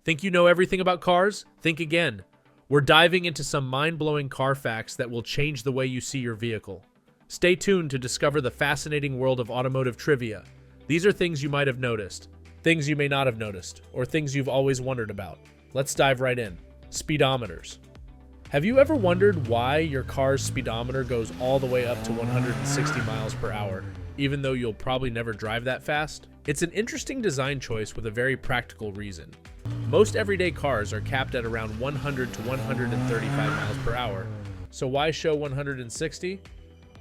Think you know everything about cars? Think again. We're diving into some mind-blowing car facts that will change the way you see your vehicle. Stay tuned to discover the fascinating world of automotive trivia. These are things you might have noticed, things you may not have noticed, or things you've always wondered about. Let's dive right in. Speedometers. Have you ever wondered why your car's speedometer goes all the way up to 160 miles per hour, even though you'll probably never drive that fast? It's an interesting design choice with a very practical reason. Most everyday cars are capped at around 100 to 135 miles per hour, so why show 160?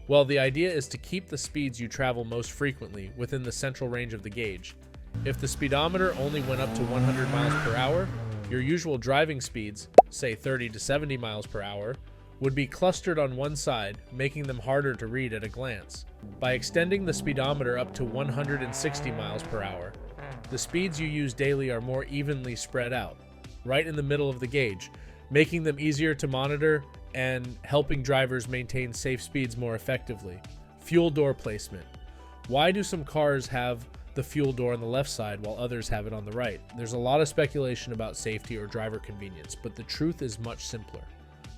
Well, the idea is to keep the speeds you travel most frequently within the central range of the gauge. If the speedometer only went up to 100 miles per hour, your usual driving speeds, say 30 to 70 miles per hour, would be clustered on one side, making them harder to read at a glance. By extending the speedometer up to 160 miles per hour, the speeds you use daily are more evenly spread out, right in the middle of the gauge, making them easier to monitor and helping drivers maintain safe speeds more effectively. Fuel door placement. Why do some cars have the fuel door on the left side while others have it on the right? There's a lot of speculation about safety or driver convenience, but the truth is much simpler.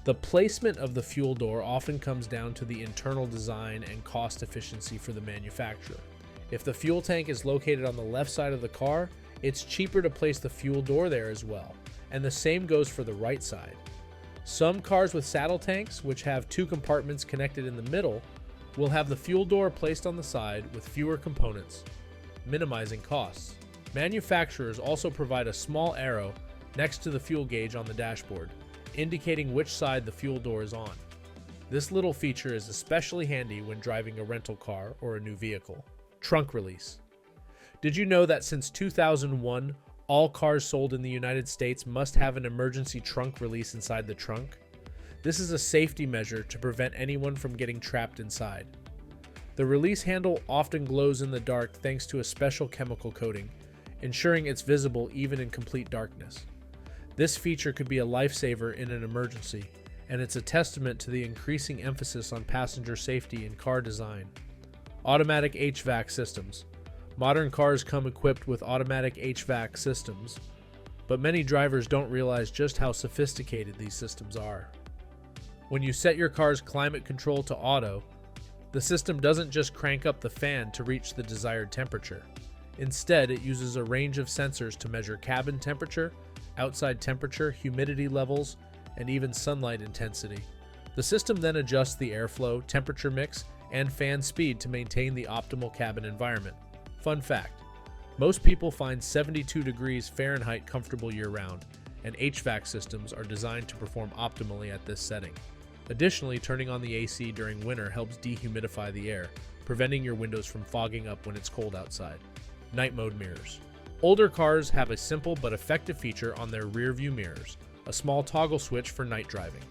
The placement of the fuel door often comes down to the internal design and cost efficiency for the manufacturer. If the fuel tank is located on the left side of the car, it's cheaper to place the fuel door there as well, and the same goes for the right side. Some cars with saddle tanks, which have two compartments connected in the middle, will have the fuel door placed on the side with fewer components, minimizing costs. Manufacturers also provide a small arrow next to the fuel gauge on the dashboard, indicating which side the fuel door is on. This little feature is especially handy when driving a rental car or a new vehicle. Trunk release. Did you know that since 2001, all cars sold in the United States must have an emergency trunk release inside the trunk? This is a safety measure to prevent anyone from getting trapped inside. The release handle often glows in the dark thanks to a special chemical coating, ensuring it's visible even in complete darkness. This feature could be a lifesaver in an emergency, and it's a testament to the increasing emphasis on passenger safety in car design. Automatic HVAC systems. Modern cars come equipped with automatic HVAC systems, but many drivers don't realize just how sophisticated these systems are. When you set your car's climate control to auto, the system doesn't just crank up the fan to reach the desired temperature. Instead, it uses a range of sensors to measure cabin temperature, outside temperature, humidity levels, and even sunlight intensity. The system then adjusts the airflow, temperature mix, and fan speed to maintain the optimal cabin environment. Fun fact, most people find 72 degrees Fahrenheit comfortable year-round, and HVAC systems are designed to perform optimally at this setting. Additionally, turning on the AC during winter helps dehumidify the air, preventing your windows from fogging up when it's cold outside. Night mode mirrors. Older cars have a simple but effective feature on their rear view mirrors, a small toggle switch for night driving.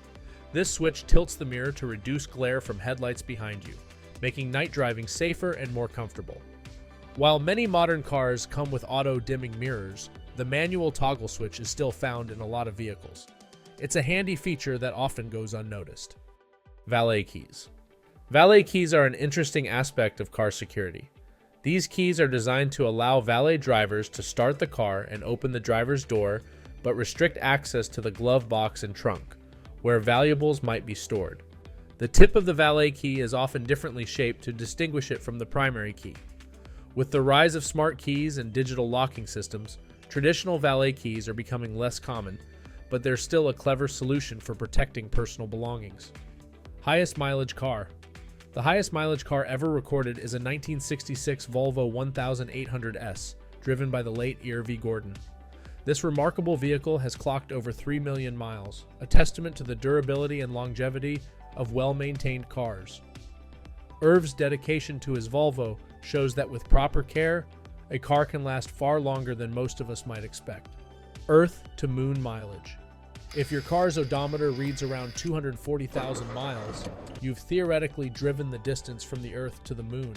This switch tilts the mirror to reduce glare from headlights behind you, making night driving safer and more comfortable. While many modern cars come with auto-dimming mirrors, the manual toggle switch is still found in a lot of vehicles. It's a handy feature that often goes unnoticed. Valet keys. Valet keys are an interesting aspect of car security. These keys are designed to allow valet drivers to start the car and open the driver's door, but restrict access to the glove box and trunk, where valuables might be stored. The tip of the valet key is often differently shaped to distinguish it from the primary key. With the rise of smart keys and digital locking systems, traditional valet keys are becoming less common, but they're still a clever solution for protecting personal belongings. Highest mileage car. The highest mileage car ever recorded is a 1966 Volvo 1800S, driven by the late Earl V. Gordon. This remarkable vehicle has clocked over 3 million miles, a testament to the durability and longevity of well-maintained cars. Irv's dedication to his Volvo shows that with proper care, a car can last far longer than most of us might expect. Earth to moon mileage. If your car's odometer reads around 240,000 miles, you've theoretically driven the distance from the Earth to the moon.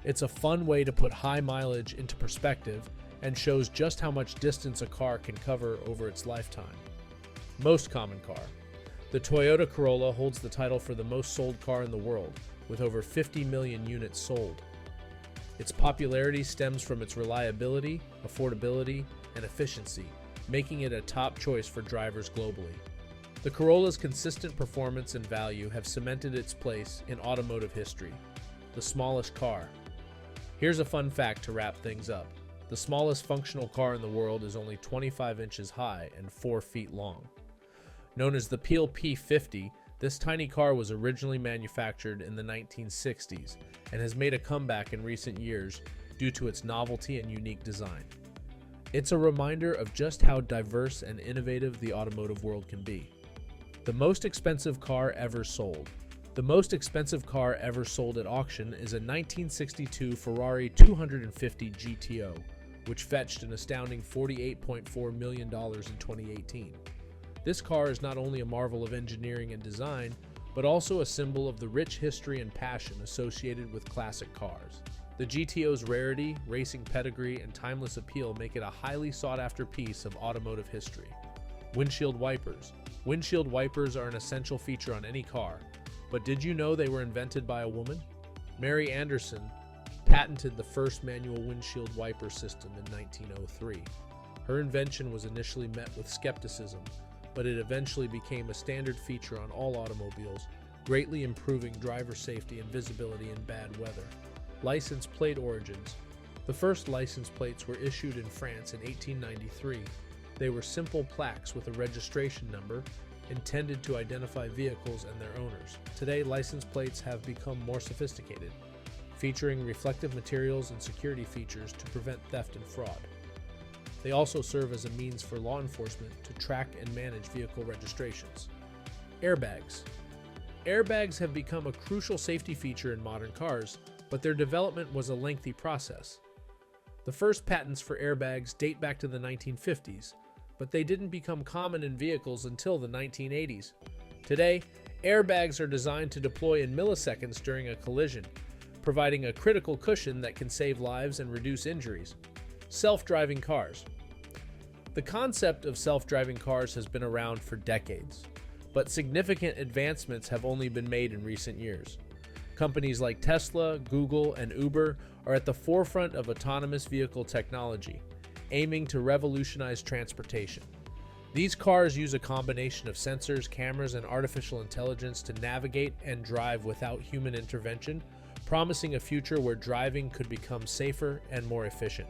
It's a fun way to put high mileage into perspective and shows just how much distance a car can cover over its lifetime. Most common car. The Toyota Corolla holds the title for the most sold car in the world, with over 50 million units sold. Its popularity stems from its reliability, affordability, and efficiency, making it a top choice for drivers globally. The Corolla's consistent performance and value have cemented its place in automotive history. The smallest car. Here's a fun fact to wrap things up. The smallest functional car in the world is only 25 inches high and 4 feet long. Known as the Peel P50, this tiny car was originally manufactured in the 1960s and has made a comeback in recent years due to its novelty and unique design. It's a reminder of just how diverse and innovative the automotive world can be. The most expensive car ever sold. The most expensive car ever sold at auction is a 1962 Ferrari 250 GTO, which fetched an astounding $48.4 million in 2018. This car is not only a marvel of engineering and design, but also a symbol of the rich history and passion associated with classic cars. The GTO's rarity, racing pedigree, and timeless appeal make it a highly sought-after piece of automotive history. Windshield wipers. Windshield wipers are an essential feature on any car, but did you know they were invented by a woman? Mary Anderson patented the first manual windshield wiper system in 1903. Her invention was initially met with skepticism, but it eventually became a standard feature on all automobiles, greatly improving driver safety and visibility in bad weather. License plate origins. The first license plates were issued in France in 1893. They were simple plaques with a registration number intended to identify vehicles and their owners. Today, license plates have become more sophisticated, featuring reflective materials and security features to prevent theft and fraud. They also serve as a means for law enforcement to track and manage vehicle registrations. Airbags. Airbags have become a crucial safety feature in modern cars, but their development was a lengthy process. The first patents for airbags date back to the 1950s, but they didn't become common in vehicles until the 1980s. Today, airbags are designed to deploy in milliseconds during a collision, providing a critical cushion that can save lives and reduce injuries. Self-driving cars. The concept of self-driving cars has been around for decades, but significant advancements have only been made in recent years. Companies like Tesla, Google, and Uber are at the forefront of autonomous vehicle technology, aiming to revolutionize transportation. These cars use a combination of sensors, cameras, and artificial intelligence to navigate and drive without human intervention, promising a future where driving could become safer and more efficient.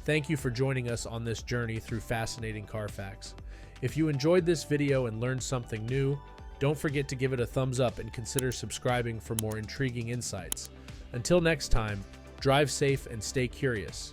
Thank you for joining us on this journey through fascinating car facts. If you enjoyed this video and learned something new, don't forget to give it a thumbs up and consider subscribing for more intriguing insights. Until next time, drive safe and stay curious.